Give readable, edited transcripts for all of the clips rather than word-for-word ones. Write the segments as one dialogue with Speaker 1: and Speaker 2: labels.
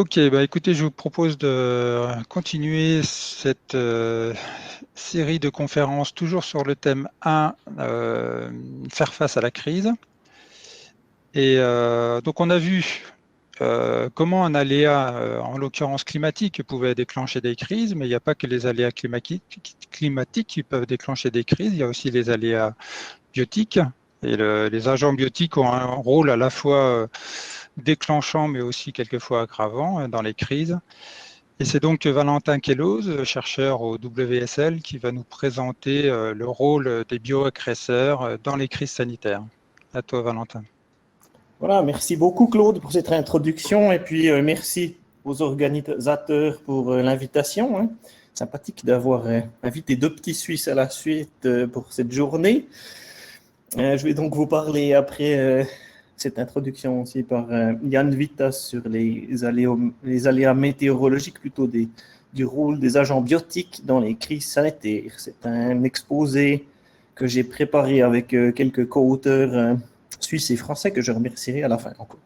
Speaker 1: Ok, bah écoutez, je vous propose de continuer cette série de conférences toujours sur le thème 1, faire face à la crise. Et donc on a vu comment un aléa, en l'occurrence climatique, pouvait déclencher des crises, mais il n'y a pas que les aléas climatiques qui peuvent déclencher des crises, il y a aussi les aléas biotiques. Et les agents biotiques ont un rôle à la fois déclenchant, mais aussi quelquefois aggravant dans les crises. Et c'est donc Valentin Kelloz, chercheur au WSL, qui va nous présenter le rôle des bioagresseurs dans les crises sanitaires. À toi, Valentin.
Speaker 2: Voilà, merci beaucoup Claude pour cette introduction et puis merci aux organisateurs pour l'invitation, hein. Sympathique d'avoir invité deux petits Suisses à la suite pour cette journée. Je vais donc vous parler après cette introduction aussi par Yann Vitas sur les aléas météorologiques, plutôt du rôle des agents biotiques dans les crises sanitaires. C'est un exposé que j'ai préparé avec quelques co-auteurs suisses et français que je remercierai à la fin encore.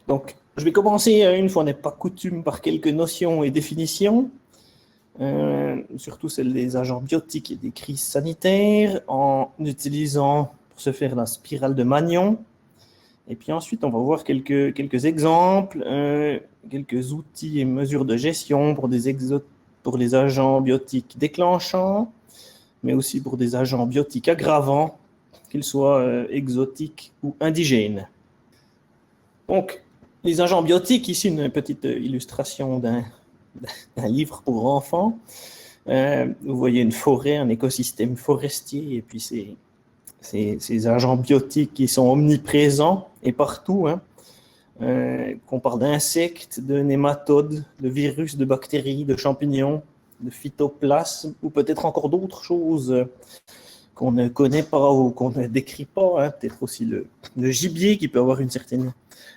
Speaker 2: Donc, je vais commencer, une fois n'est pas coutume, par quelques notions et définitions, surtout celles des agents biotiques et des crises sanitaires, en utilisant pour ce faire la spirale de Magnon. Et puis ensuite, on va voir quelques exemples, quelques outils et mesures de gestion pour les agents biotiques déclenchants, mais aussi pour des agents biotiques aggravants, qu'ils soient exotiques ou indigènes. Donc, les agents biotiques, ici une petite illustration d'un livre pour enfants. Vous voyez une forêt, un écosystème forestier, et puis ces agents biotiques qui sont omniprésents et partout, hein. Qu'on parle d'insectes, de nématodes, de virus, de bactéries, de champignons, de phytoplasmes, ou peut-être encore d'autres choses qu'on ne connaît pas ou qu'on ne décrit pas, hein. Peut-être aussi le gibier qui peut avoir une certaine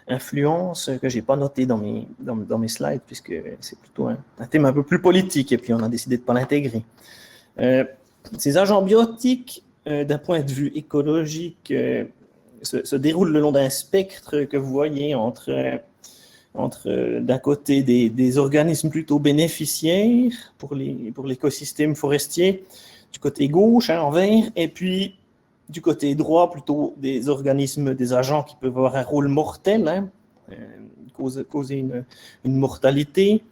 Speaker 2: influence que je n'ai pas noté dans mes slides, puisque c'est plutôt un thème un peu plus politique, et puis on a décidé de ne pas l'intégrer. Ces agents biotiques, d'un point de vue écologique, se déroulent le long d'un spectre que vous voyez entre d'un côté des organismes plutôt bénéficiaires pour l'écosystème forestier, du côté gauche, hein, en vert, et puis du côté droit, plutôt des organismes, des agents qui peuvent avoir un rôle mortel, hein, causer une mortalité.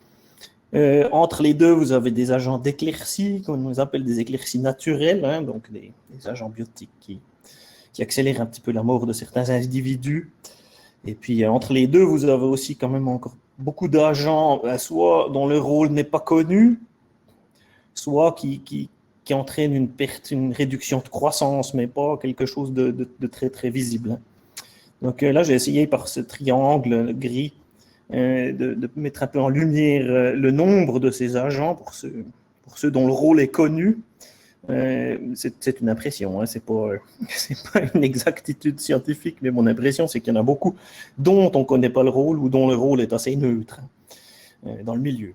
Speaker 2: Entre les deux, vous avez des agents d'éclaircie, qu'on nous appelle des éclaircies naturelles, hein, donc des agents biotiques qui accélèrent un petit peu la mort de certains individus. Et puis, entre les deux, vous avez aussi quand même encore beaucoup d'agents, soit dont le rôle n'est pas connu, soit qui entraînent une perte, une réduction de croissance, mais pas quelque chose de très, très visible. Donc là, j'ai essayé par ce triangle gris de mettre un peu en lumière le nombre de ces agents pour ceux dont le rôle est connu. C'est une impression, hein, c'est pas une exactitude scientifique, mais mon impression, c'est qu'il y en a beaucoup dont on ne connaît pas le rôle ou dont le rôle est assez neutre dans le milieu.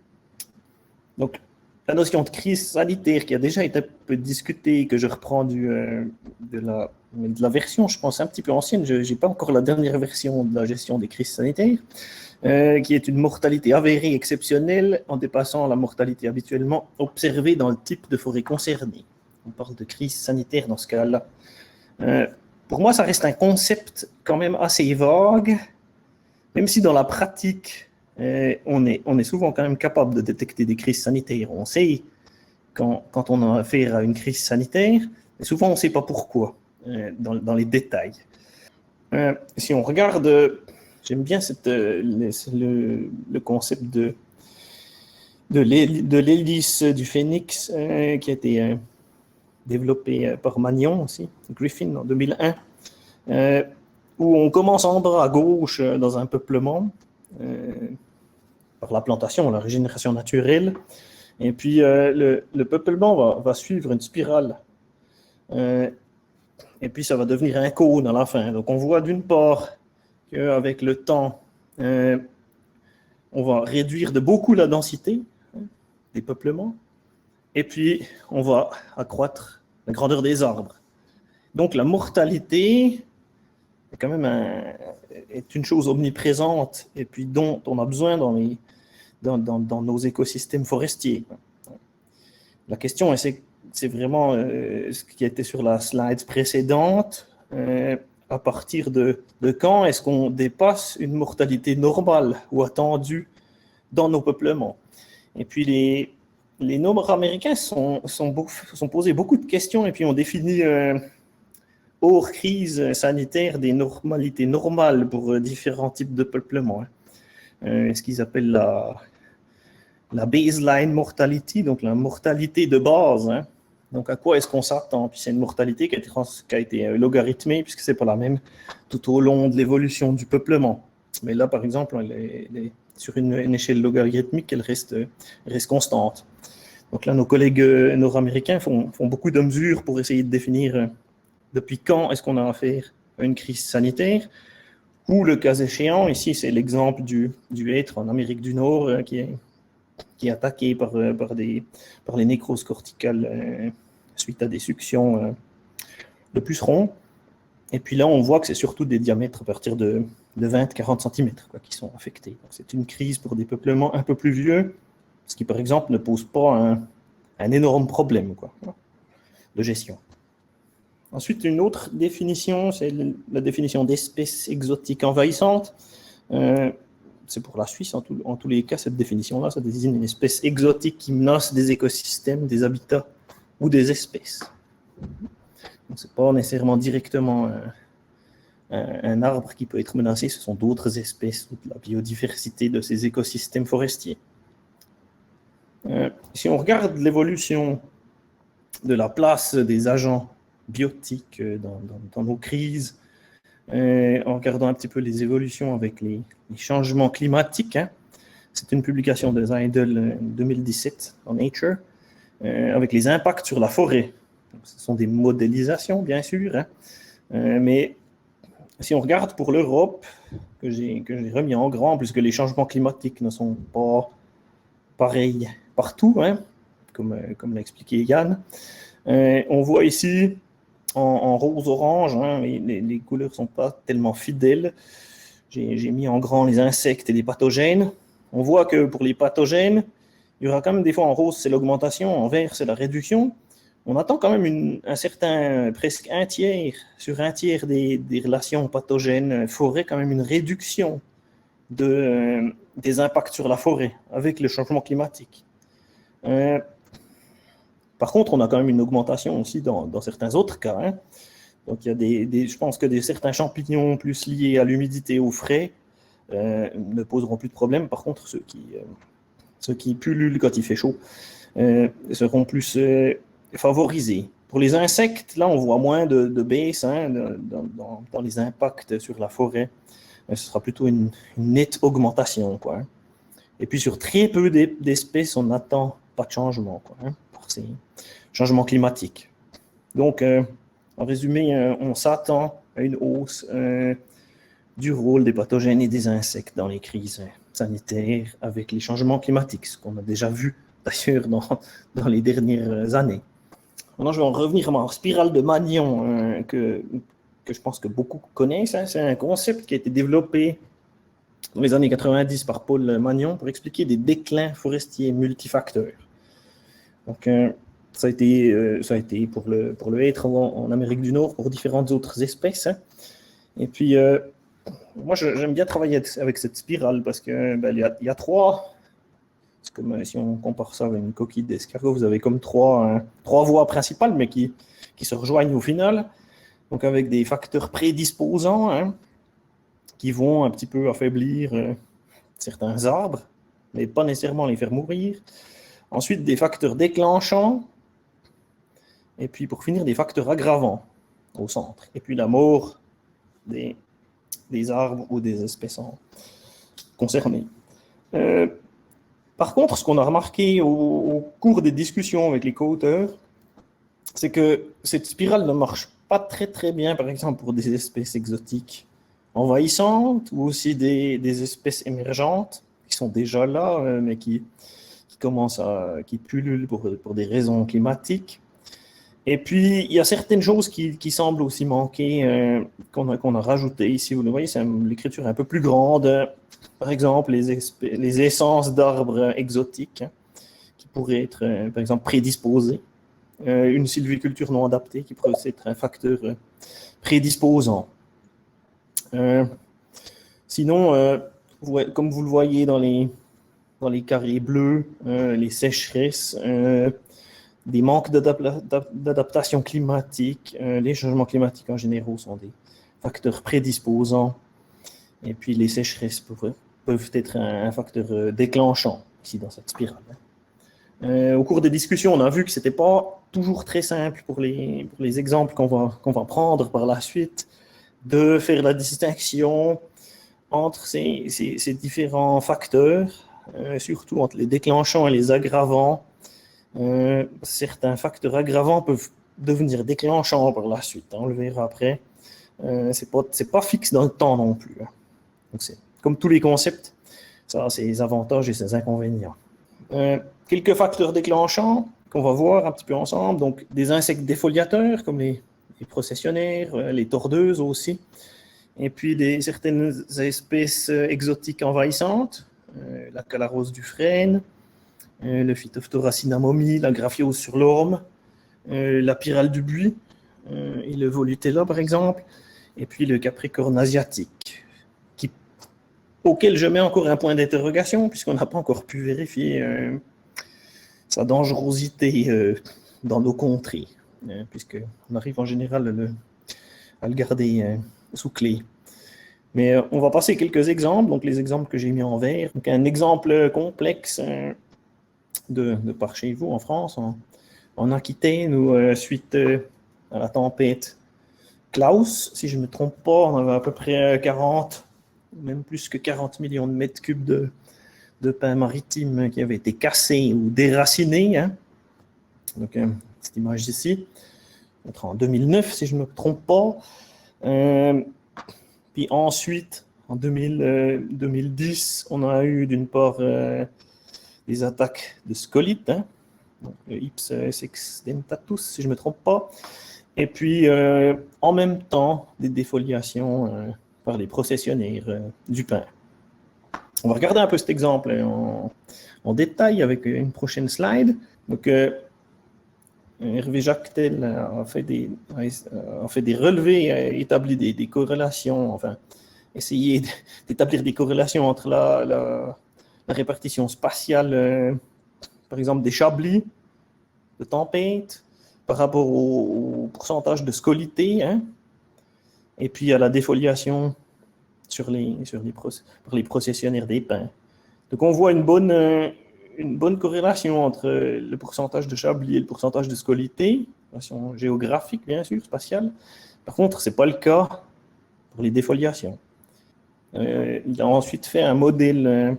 Speaker 2: Donc, la notion de crise sanitaire qui a déjà été un peu discutée, que je reprends de la version, je pense, un petit peu ancienne, je n'ai pas encore la dernière version de la gestion des crises sanitaires, qui est une mortalité avérée exceptionnelle en dépassant la mortalité habituellement observée dans le type de forêt concernée. On parle de crise sanitaire dans ce cas-là. Pour moi, ça reste un concept quand même assez vague, même si dans la pratique, on est souvent quand même capable de détecter des crises sanitaires. On sait quand on a affaire à une crise sanitaire, mais souvent on ne sait pas pourquoi, dans les détails. Si on regarde, j'aime bien le concept de l'hélice du phénix qui a été développé par Magnon aussi, Griffin en 2001, où on commence en bas à gauche dans un peuplement, par la plantation, la régénération naturelle, et puis le peuplement va suivre une spirale, et puis ça va devenir un cône à la fin. Donc on voit d'une part qu'avec le temps, on va réduire de beaucoup la densité des peuplements, et puis on va accroître la grandeur des arbres. Donc la mortalité quand même est une chose omniprésente et puis dont on a besoin dans nos écosystèmes forestiers. La question, c'est vraiment ce qui était sur la slide précédente. À partir de quand est-ce qu'on dépasse une mortalité normale ou attendue dans nos peuplements? Et puis les Nord-Américains sont posés beaucoup de questions et puis ont défini hors crise sanitaire des normalités normales pour différents types de peuplements. Ce qu'ils appellent la baseline mortality, donc la mortalité de base. Donc à quoi est-ce qu'on s'attend? Puis c'est une mortalité qui a été logarithmée puisque c'est pas la même tout au long de l'évolution du peuplement. Mais là, par exemple, sur une échelle logarithmique, elle reste constante. Donc là, nos collègues nord-américains font beaucoup de mesures pour essayer de définir depuis quand est-ce qu'on a affaire à une crise sanitaire, ou le cas échéant, ici c'est l'exemple du hêtre en Amérique du Nord qui est attaqué par les nécroses corticales suite à des suctions de pucerons. Et puis là, on voit que c'est surtout des diamètres à partir de 20-40 cm qui sont affectés. Donc, c'est une crise pour des peuplements un peu plus vieux, ce qui, par exemple, ne pose pas un énorme problème de gestion. Ensuite, une autre définition, c'est la définition d'espèces exotiques envahissantes. C'est pour la Suisse, en tous les cas, cette définition-là, ça désigne une espèce exotique qui menace des écosystèmes, des habitats ou des espèces. Ce n'est pas nécessairement directement un arbre qui peut être menacé, ce sont d'autres espèces ou de la biodiversité de ces écosystèmes forestiers. Si on regarde l'évolution de la place des agents biotiques dans nos crises, en regardant un petit peu les évolutions avec les changements climatiques, c'est une publication de Zeidel 2017 dans Nature, avec les impacts sur la forêt. Donc, ce sont des modélisations, bien sûr, mais si on regarde pour l'Europe, que j'ai remis en grand, puisque les changements climatiques ne sont pas pareils partout, comme l'a expliqué Yann, on voit ici en rose-orange, les couleurs ne sont pas tellement fidèles. J'ai mis en grand les insectes et les pathogènes. On voit que pour les pathogènes, il y aura quand même des fois en rose, c'est l'augmentation, en vert, c'est la réduction. On attend quand même presque un tiers sur un tiers des relations pathogènes forêt, quand même une réduction des impacts sur la forêt avec le changement climatique. Par contre, on a quand même une augmentation aussi dans certains autres cas. Donc, il y a je pense que certains champignons plus liés à l'humidité, au frais, ne poseront plus de problème. Par contre, ceux qui pullulent quand il fait chaud seront plus favorisés. Pour les insectes, là, on voit moins de baisse dans les impacts sur la forêt. Ce sera plutôt une nette augmentation. Et puis, sur très peu d'espèces, on n'attend pas de changement par ces changements climatiques. Donc, en résumé, on s'attend à une hausse du rôle des pathogènes et des insectes dans les crises sanitaires avec les changements climatiques, ce qu'on a déjà vu d'ailleurs dans les dernières années. Maintenant, je vais en revenir à ma spirale de Magnon que je pense que beaucoup connaissent. C'est un concept qui a été développé dans les années 90 par Paul Magnon pour expliquer des déclins forestiers multifacteurs. Donc, ça a été pour le hêtre en Amérique du Nord, pour différentes autres espèces. Et puis, moi, j'aime bien travailler avec cette spirale parce qu'il y a trois. C'est comme si on compare ça avec une coquille d'escargot, vous avez comme trois voies principales, mais qui se rejoignent au final. Donc, avec des facteurs prédisposants qui vont un petit peu affaiblir certains arbres, mais pas nécessairement les faire mourir. Ensuite, des facteurs déclenchants. Et puis, pour finir, des facteurs aggravants au centre. Et puis, la mort des arbres ou des espèces concernées. Par contre, ce qu'on a remarqué au cours des discussions avec les co-auteurs, c'est que cette spirale ne marche pas très très bien, par exemple, pour des espèces exotiques envahissantes ou aussi des espèces émergentes qui sont déjà là, mais qui pullulent pour des raisons climatiques. Et puis, il y a certaines choses qui semblent aussi manquer, qu'on a rajoutées ici. Vous le voyez, c'est l'écriture un peu plus grande. Par exemple, les essences d'arbres exotiques, hein, qui pourraient être, par exemple, prédisposées. Une sylviculture non adaptée qui pourrait être un facteur prédisposant. Sinon, comme vous le voyez dans les carrés bleus, les sécheresses, des manques d'adaptation climatique, les changements climatiques en général sont des facteurs prédisposants. Et puis les sécheresses peuvent être un facteur déclenchant ici dans cette spirale. Au cours des discussions, on a vu que ce n'était pas toujours très simple pour les exemples qu'on va prendre par la suite de faire la distinction entre ces différents facteurs, surtout entre les déclenchants et les aggravants. Certains facteurs aggravants peuvent devenir déclenchants par la suite, hein, on le verra après. C'est pas fixe dans le temps non plus. Hein. Donc c'est comme tous les concepts, ça a ses avantages et ses inconvénients. Quelques facteurs déclenchants qu'on va voir un petit peu ensemble. Donc des insectes défoliateurs comme les processionnaires, les tordeuses aussi. Et puis certaines espèces exotiques envahissantes, la calarose du frêne, le Phytophthora cinnamomii, la graphiose sur l'orme, la pyrale du buis et le volutella par exemple, et puis le capricorne asiatique, auquel je mets encore un point d'interrogation puisqu'on n'a pas encore pu vérifier sa dangerosité dans nos contrées, puisqu'on arrive en général à le garder sous clé. Mais on va passer quelques exemples, donc les exemples que j'ai mis en vert. Donc un exemple complexe de par chez vous en France, en Aquitaine, où suite à la tempête Klaus, si je ne me trompe pas, on avait à peu près 40, même plus que 40 millions de mètres cubes de pins maritimes qui avaient été cassés ou déracinés. Hein. Donc, cette image ici, en 2009, si je ne me trompe pas. Puis ensuite, en 2010, on a eu d'une part des attaques de scolites, hein, le Ips sexdentatus, si je ne me trompe pas. Et puis, en même temps, des défoliations par les processionnaires du pin. On va regarder un peu cet exemple en détail avec une prochaine slide. Donc, Hervé Jacquetel a fait des relevés, établi des corrélations, enfin, essayé d'établir des corrélations entre la répartition spatiale, par exemple, des chablis de tempête par rapport au pourcentage de scolité, hein, et puis à la défoliation par les processionnaires des pins. Donc on voit une bonne corrélation entre le pourcentage de chablis et le pourcentage de scolité, relation géographique bien sûr, spatiale. Par contre, ce n'est pas le cas pour les défoliations. Il a ensuite fait un modèle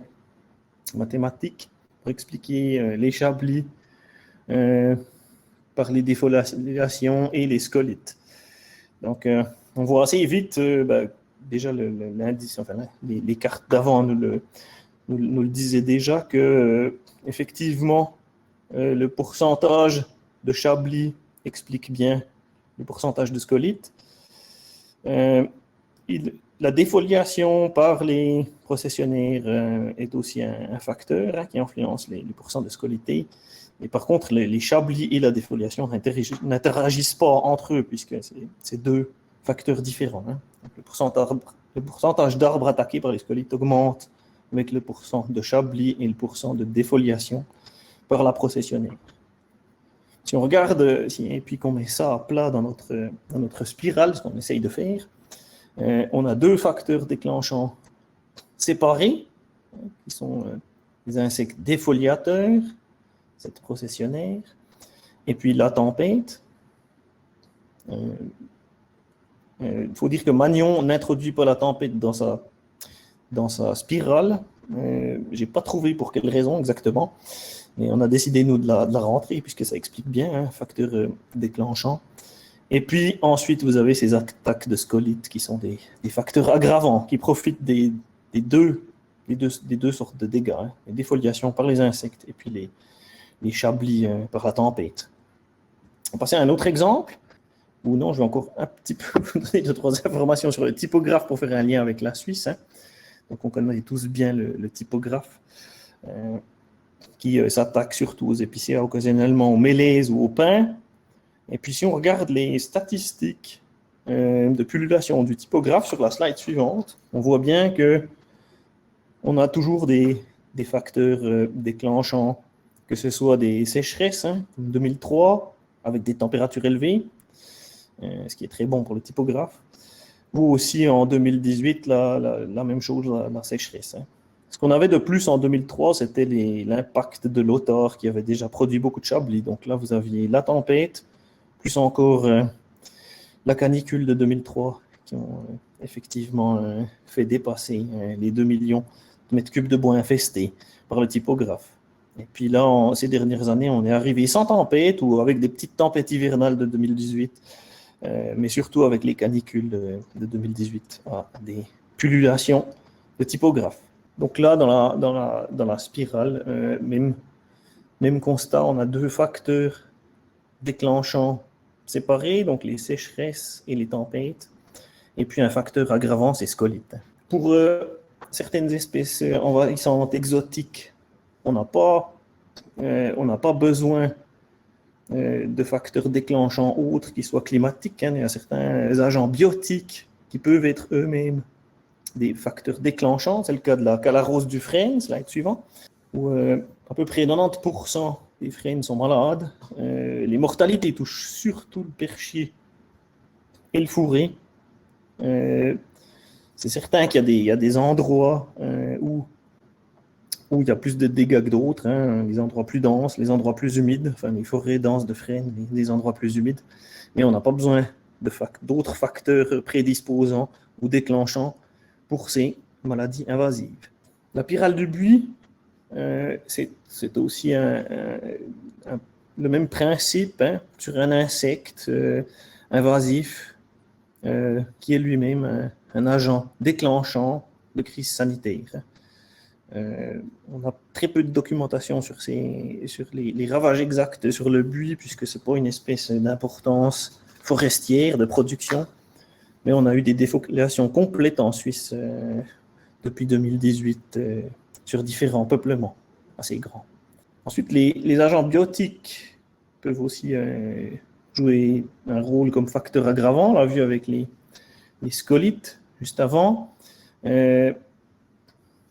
Speaker 2: mathématique pour expliquer les chablis par les défoliations et les scolites. Donc, on voit assez vite, déjà l'indice, enfin, les cartes d'avant nous le disaient déjà que, effectivement, le pourcentage de chablis explique bien le pourcentage de scolites. La défoliation par les processionnaires est aussi un facteur qui influence les pourcents de scolité. Et par contre, les chablis et la défoliation n'interagissent pas entre eux, puisque c'est deux facteurs différents. Hein. Donc, le pourcentage d'arbres attaqués par les scolites augmente avec le pourcent de chablis et le pourcent de défoliation par la processionnaire. Si on regarde, et puis qu'on met ça à plat dans notre spirale, ce qu'on essaye de faire, on a deux facteurs déclenchants séparés, qui sont les insectes défoliateurs, cette processionnaire, et puis la tempête. Il faut dire que Magnon n'introduit pas la tempête dans sa spirale. Je n'ai pas trouvé pour quelle raison exactement, mais on a décidé, nous, de la rentrer, puisque ça explique bien un facteur déclenchant. Et puis ensuite, vous avez ces attaques de scolites qui sont des facteurs aggravants, qui profitent des deux sortes de dégâts, hein, les défoliations par les insectes et puis les chablis par la tempête. On va passer à un autre exemple. Ou non, je vais encore un petit peu vous donner 2-3 informations sur le typographe pour faire un lien avec la Suisse. Hein. Donc, on connaît tous bien le typographe qui s'attaque surtout aux épicéas, occasionnellement aux mélèzes ou au pain. Et puis, si on regarde les statistiques de pullulation du typographe sur la slide suivante, on voit bien que on a toujours des facteurs déclenchants, que ce soit des sécheresses, hein, comme 2003, avec des températures élevées, ce qui est très bon pour le typographe, ou aussi en 2018, la même chose, la sécheresse. Hein. Ce qu'on avait de plus en 2003, c'était l'impact de l'automne qui avait déjà produit beaucoup de chablis. Donc là, vous aviez la tempête, plus encore la canicule de 2003, qui ont effectivement fait dépasser les 2 millions de mètres cubes de bois infestés par le typographe. Et puis là, ces dernières années, on est arrivé sans tempête ou avec des petites tempêtes hivernales de 2018, mais surtout avec les canicules de 2018, des pullulations de typographe. Donc là, dans la spirale, même constat, on a 2 facteurs déclenchants séparés, donc les sécheresses et les tempêtes, et puis un facteur aggravant, c'est scolite. Pour certaines espèces envahissantes exotiques, on n'a pas besoin de facteurs déclenchants autres qui soient climatiques. Hein. Il y a certains agents biotiques qui peuvent être eux-mêmes des facteurs déclenchants. C'est le cas de la calarose du frêne, slide suivant, où à peu près 90% des frênes sont malades. Les mortalités touchent surtout le perchier et le fourré. C'est certain qu'il y a des endroits où il y a plus de dégâts que d'autres, hein, les endroits plus denses, les endroits plus humides, enfin les forêts denses de frênes, les endroits plus humides, mais on n'a pas besoin d'autres facteurs prédisposants ou déclenchants pour ces maladies invasives. La pyrale du buis, c'est aussi le même principe hein, sur un insecte invasif qui est lui-même un agent déclenchant de crise sanitaire. On a très peu de documentation sur les ravages exacts sur le buis, puisque ce n'est pas une espèce d'importance forestière, de production, mais on a eu des défoliations complètes en Suisse depuis 2018 sur différents peuplements assez grands. Ensuite, les agents biotiques peuvent aussi jouer un rôle comme facteur aggravant, on l'a vu avec les scolites juste avant.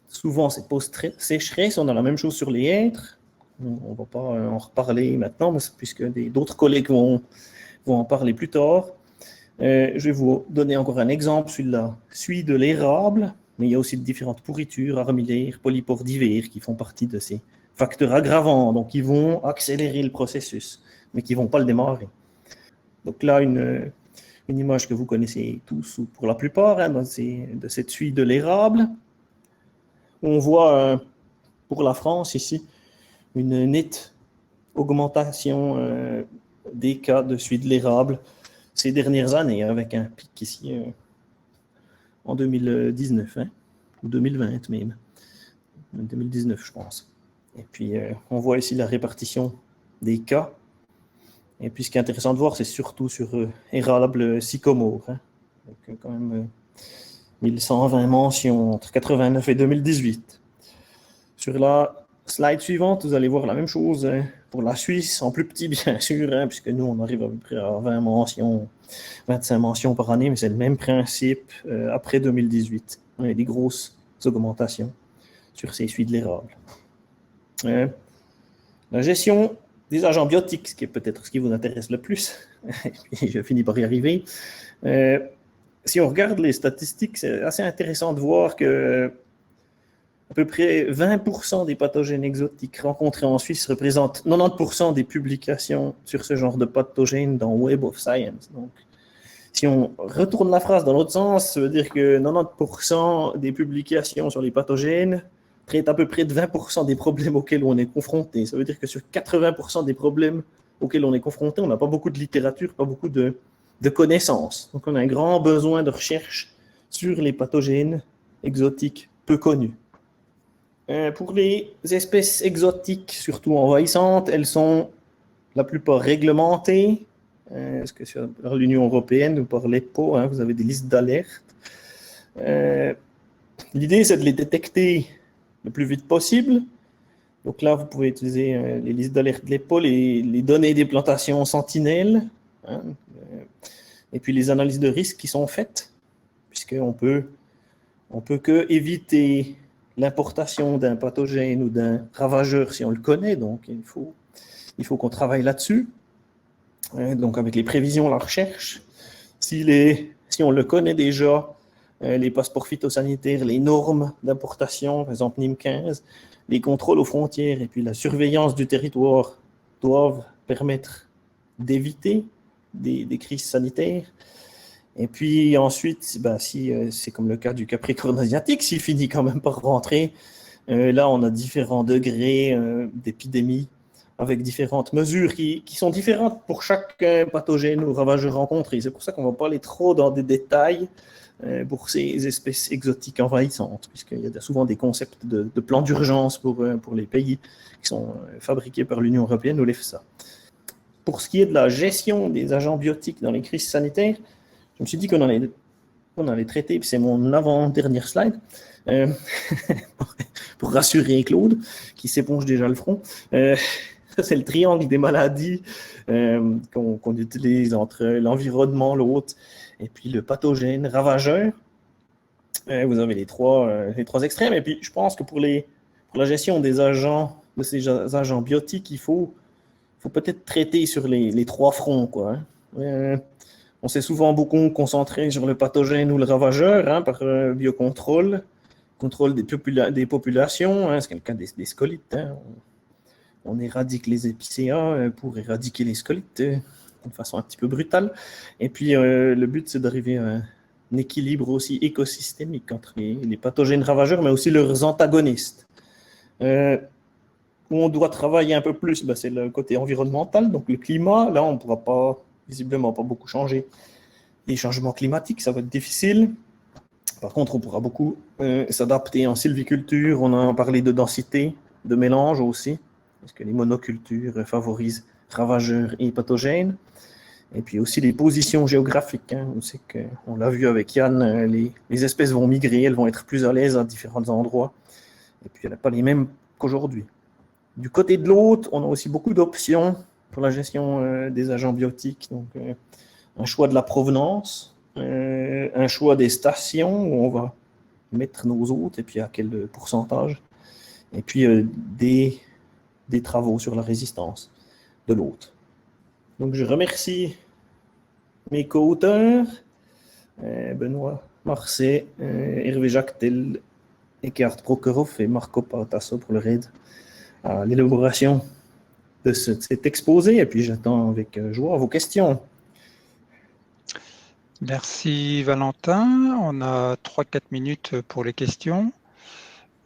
Speaker 2: Souvent, c'est post-sécheresse, on a la même chose sur les hêtres. On ne va pas en reparler maintenant, puisque d'autres collègues vont en parler plus tard. Je vais vous donner encore un exemple, celui-là, celui de l'érable, mais il y a aussi différentes pourritures, armillaires, polypores divers qui font partie de ces facteurs aggravants, donc qui vont accélérer le processus, mais qui ne vont pas le démarrer. Donc là, une image que vous connaissez tous, ou pour la plupart, hein, de cette suie de l'érable. On voit pour la France ici une nette augmentation des cas de suie de l'érable ces dernières années, avec un pic ici en 2019, hein, ou 2020 même, 2019 je pense. Et puis on voit ici la répartition des cas. Et puis ce qui est intéressant de voir, c'est surtout sur érable sycomore. Hein. Donc quand même 1120 mentions entre 89 et 2018. Sur la slide suivante, vous allez voir la même chose pour la Suisse, en plus petit bien sûr, hein, puisque nous on arrive à peu près à 20 mentions, 25 mentions par année, mais c'est le même principe après 2018. On a des grosses augmentations sur ces suies de l'érable. La gestion des agents biotiques, ce qui est peut-être ce qui vous intéresse le plus, et je finis par y arriver. Si on regarde les statistiques, c'est assez intéressant de voir que à peu près 20% des pathogènes exotiques rencontrés en Suisse représentent 90% des publications sur ce genre de pathogènes dans Web of Science. Donc, si on retourne la phrase dans l'autre sens, ça veut dire que 90% des publications sur les pathogènes traitent à peu près de 20% des problèmes auxquels on est confronté. Ça veut dire que sur 80% des problèmes auxquels on est confronté, on n'a pas beaucoup de littérature, pas beaucoup de connaissances. Donc, on a un grand besoin de recherche sur les pathogènes exotiques peu connus. Pour les espèces exotiques, surtout envahissantes, elles sont la plupart réglementés. Est-ce que sur l'Union européenne ou par l'EPO, vous avez des listes d'alerte. L'idée, c'est de les détecter le plus vite possible. Donc là, vous pouvez utiliser les listes d'alerte de l'EPO, les données des plantations sentinelles, et puis les analyses de risque qui sont faites, puisqu'on peut que éviter l'importation d'un pathogène ou d'un ravageur si on le connaît, donc il faut qu'on travaille là-dessus. Donc avec les prévisions, la recherche, si on le connaît déjà, les passeports phytosanitaires, les normes d'importation, par exemple NIM 15, les contrôles aux frontières et puis la surveillance du territoire doivent permettre d'éviter des crises sanitaires. Et puis ensuite, si c'est comme le cas du Capricorne asiatique, s'il finit quand même par rentrer, là on a différents degrés d'épidémie avec différentes mesures qui sont différentes pour chaque pathogène ou ravageur rencontré. C'est pour ça qu'on ne va pas aller trop dans des détails pour ces espèces exotiques envahissantes, puisqu'il y a souvent des concepts de plans d'urgence pour les pays qui sont fabriqués par l'Union européenne ou l'EFSA. Pour ce qui est de la gestion des agents biotiques dans les crises sanitaires, je me suis dit qu'on allait traiter, puis c'est mon avant-dernière slide, pour rassurer Claude, qui s'éponge déjà le front. Ça, c'est le triangle des maladies qu'on utilise entre l'environnement, l'hôte, et puis le pathogène ravageur. Vous avez les trois extrêmes. Et puis, je pense que pour la gestion de ces agents biotiques, il faut peut-être traiter sur les trois fronts, quoi. On s'est souvent beaucoup concentré sur le pathogène ou le ravageur par biocontrôle, contrôle des populations. C'est le cas des scolites. On éradique les épicéas pour éradiquer les scolites de façon un petit peu brutale. Et puis, le but, c'est d'arriver à un équilibre aussi écosystémique entre les pathogènes ravageurs, mais aussi leurs antagonistes. Où on doit travailler un peu plus, c'est le côté environnemental, donc le climat. Là, on ne pourra visiblement pas beaucoup changer. Les changements climatiques, ça va être difficile. Par contre, on pourra beaucoup s'adapter en sylviculture. On a parlé de densité, de mélange aussi, parce que les monocultures favorisent ravageurs et pathogènes. Et puis aussi les positions géographiques. On sait qu'on l'a vu avec Yann, les espèces vont migrer, elles vont être plus à l'aise à différents endroits. Et puis, elles n'ont pas les mêmes qu'aujourd'hui. Du côté de l'hôte, on a aussi beaucoup d'options pour la gestion des agents biotiques. Donc, un choix de la provenance, un choix des stations où on va mettre nos hôtes et puis à quel pourcentage. Et puis, des travaux sur la résistance de l'hôte. Donc, je remercie mes co-auteurs, Benoît Marcet, Hervé Jacquetel, Eckhard Prokhorov et Marco Pautasso pour leur aide à l'élaboration de cet exposé. Et puis, j'attends avec joie vos questions.
Speaker 1: Merci Valentin. On a 3-4 minutes pour les questions.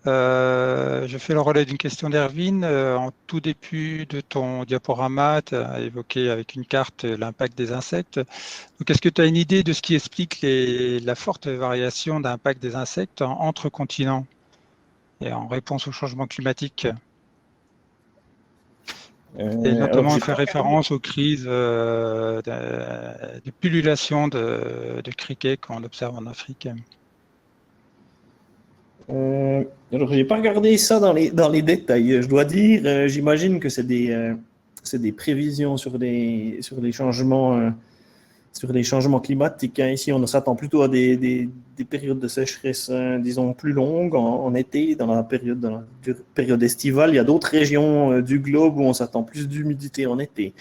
Speaker 1: Je fais le relais d'une question d'Erwin. En tout début de ton diaporama, tu as évoqué avec une carte l'impact des insectes. Donc, est-ce que tu as une idée de ce qui explique la forte variation d'impact des insectes entre continents et en réponse au changement climatique? Et notamment, faire référence aux crises de pullulation de criquets qu'on observe en Afrique.
Speaker 2: Alors, je n'ai pas regardé ça dans les détails, je dois dire. J'imagine que c'est des prévisions sur les changements climatiques. Ici, on s'attend plutôt à des périodes de sécheresse, disons, plus longues en été, dans la période estivale. Il y a d'autres régions du globe où on s'attend plus d'humidité en été.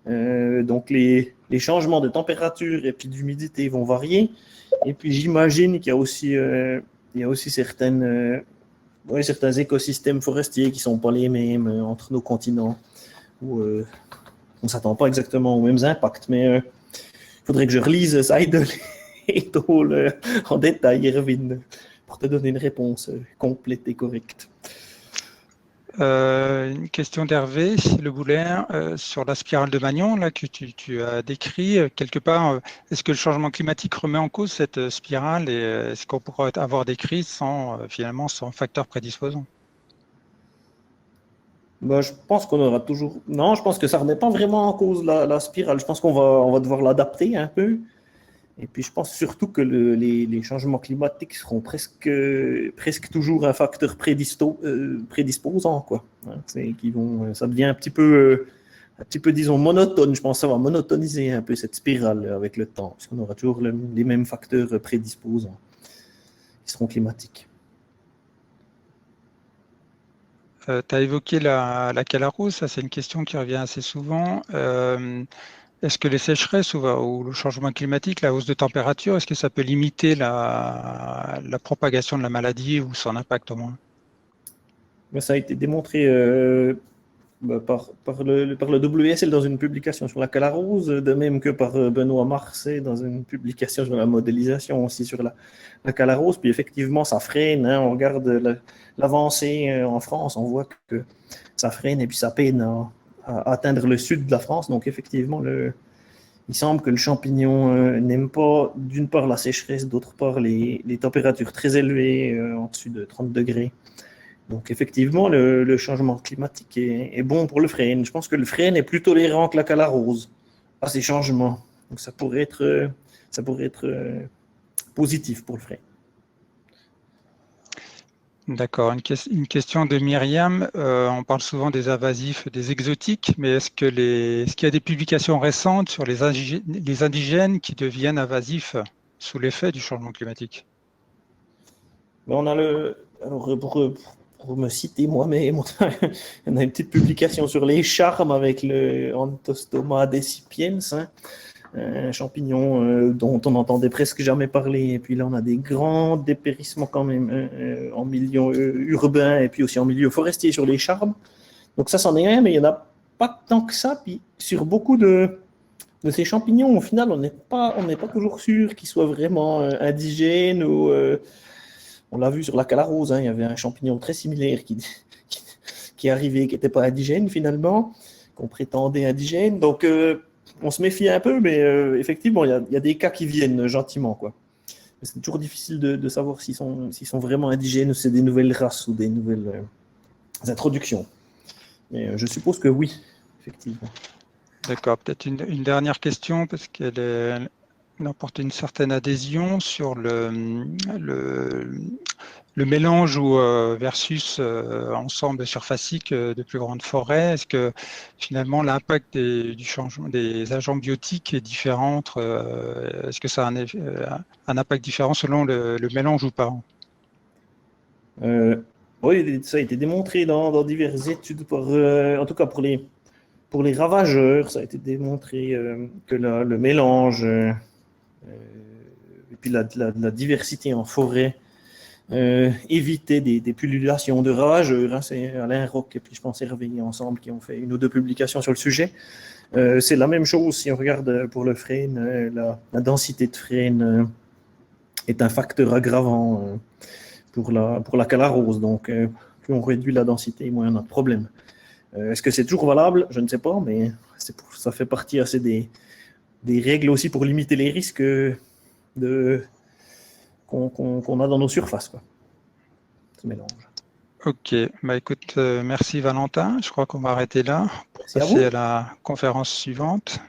Speaker 2: Donc, les changements de température et puis d'humidité vont varier. Et puis, j'imagine qu'il y a aussi certains écosystèmes forestiers qui ne sont pas les mêmes entre nos continents, où on ne s'attend pas exactement aux mêmes impacts. Mais il faudrait que je relise Seidel et Toll en détail, Erwin, pour te donner une réponse complète et correcte.
Speaker 1: Une question d'Hervé Le Boulin sur la spirale de Magnon là, que tu as décrit. Quelque part, est-ce que le changement climatique remet en cause cette spirale et est-ce qu'on pourra avoir des crises sans facteurs prédisposants?
Speaker 2: Bah, je pense qu'on aura toujours. Non, je pense que ça ne remet pas vraiment en cause la spirale. Je pense qu'on va devoir l'adapter un peu. Et puis, je pense surtout que les changements climatiques seront presque toujours un facteur prédisposant, quoi. Hein, ça devient un petit peu, disons, monotone. Je pense que ça va monotoniser un peu cette spirale avec le temps, parce qu'on aura toujours les mêmes facteurs prédisposants qui seront climatiques.
Speaker 1: Tu as évoqué la Calarose, ça c'est une question qui revient assez souvent. Est-ce que les sécheresses ou le changement climatique, la hausse de température, est-ce que ça peut limiter la propagation de la maladie ou son impact au moins?
Speaker 2: Mais ça a été démontré par le WSL dans une publication sur la calarose, de même que par Benoît Marcet dans une publication sur la modélisation aussi sur la calarose. Puis effectivement, ça freine. Hein, on regarde l'avancée en France, on voit que ça freine et puis ça peine à atteindre le sud de la France. Donc effectivement, il semble que le champignon n'aime pas d'une part la sécheresse, d'autre part les températures très élevées, en dessus de 30 degrés. Donc effectivement, le changement climatique est bon pour le frêne. Je pense que le frêne est plus tolérant que la calarose à ces changements. Donc ça pourrait être positif pour le frêne.
Speaker 1: D'accord. Une question de Myriam. On parle souvent des invasifs, des exotiques, mais est-ce qu'il y a des publications récentes sur les indigènes qui deviennent invasifs sous l'effet du changement climatique?
Speaker 2: Mais on a alors pour me citer moi-même, on a une petite publication sur les charmes avec le Anthostoma decipiens, hein, un champignon dont on n'entendait presque jamais parler. Et puis là, on a des grands dépérissements quand même en milieu urbain et puis aussi en milieu forestier sur les charmes. Donc ça, c'en est un, mais il n'y en a pas tant que ça. Puis sur beaucoup de ces champignons, au final, on n'est pas toujours sûr qu'ils soient vraiment indigènes ou on l'a vu sur la calarose, hein, il y avait un champignon très similaire qui est arrivé, qui n'était pas indigène finalement, qu'on prétendait indigène. Donc on se méfie un peu, mais effectivement, il y a des cas qui viennent gentiment, quoi. C'est toujours difficile de savoir s'ils sont vraiment indigènes ou c'est des nouvelles races ou des nouvelles introductions. Mais je suppose que oui, effectivement.
Speaker 1: D'accord. Peut-être une dernière question parce elle apporte une certaine adhésion sur le, le mélange versus ensemble surfacique de plus grandes forêts. Est-ce que finalement l'impact du changement des agents biotiques est différent est-ce que ça a un impact différent selon le mélange ou pas?
Speaker 2: Euh, oui, ça a été démontré dans diverses études, en tout cas pour les ravageurs, ça a été démontré que le mélange et puis la diversité en forêt évitait des pullulations de ravageurs. Hein. C'est Alain Roch et puis je pense Hervé ensemble qui ont fait une ou deux publications sur le sujet. C'est la même chose si on regarde pour le frêne. La densité de frêne est un facteur aggravant pour la calarose. Donc, plus on réduit la densité, moins on a de problèmes. Est-ce que c'est toujours valable? Je ne sais pas, mais ça fait partie assez des règles aussi pour limiter les risques qu'on a dans nos surfaces, quoi, ce mélange.
Speaker 1: Ok, bah écoute, merci Valentin. Je crois qu'on va arrêter là pour
Speaker 2: Merci à
Speaker 1: passer à
Speaker 2: vous.
Speaker 1: la conférence suivante.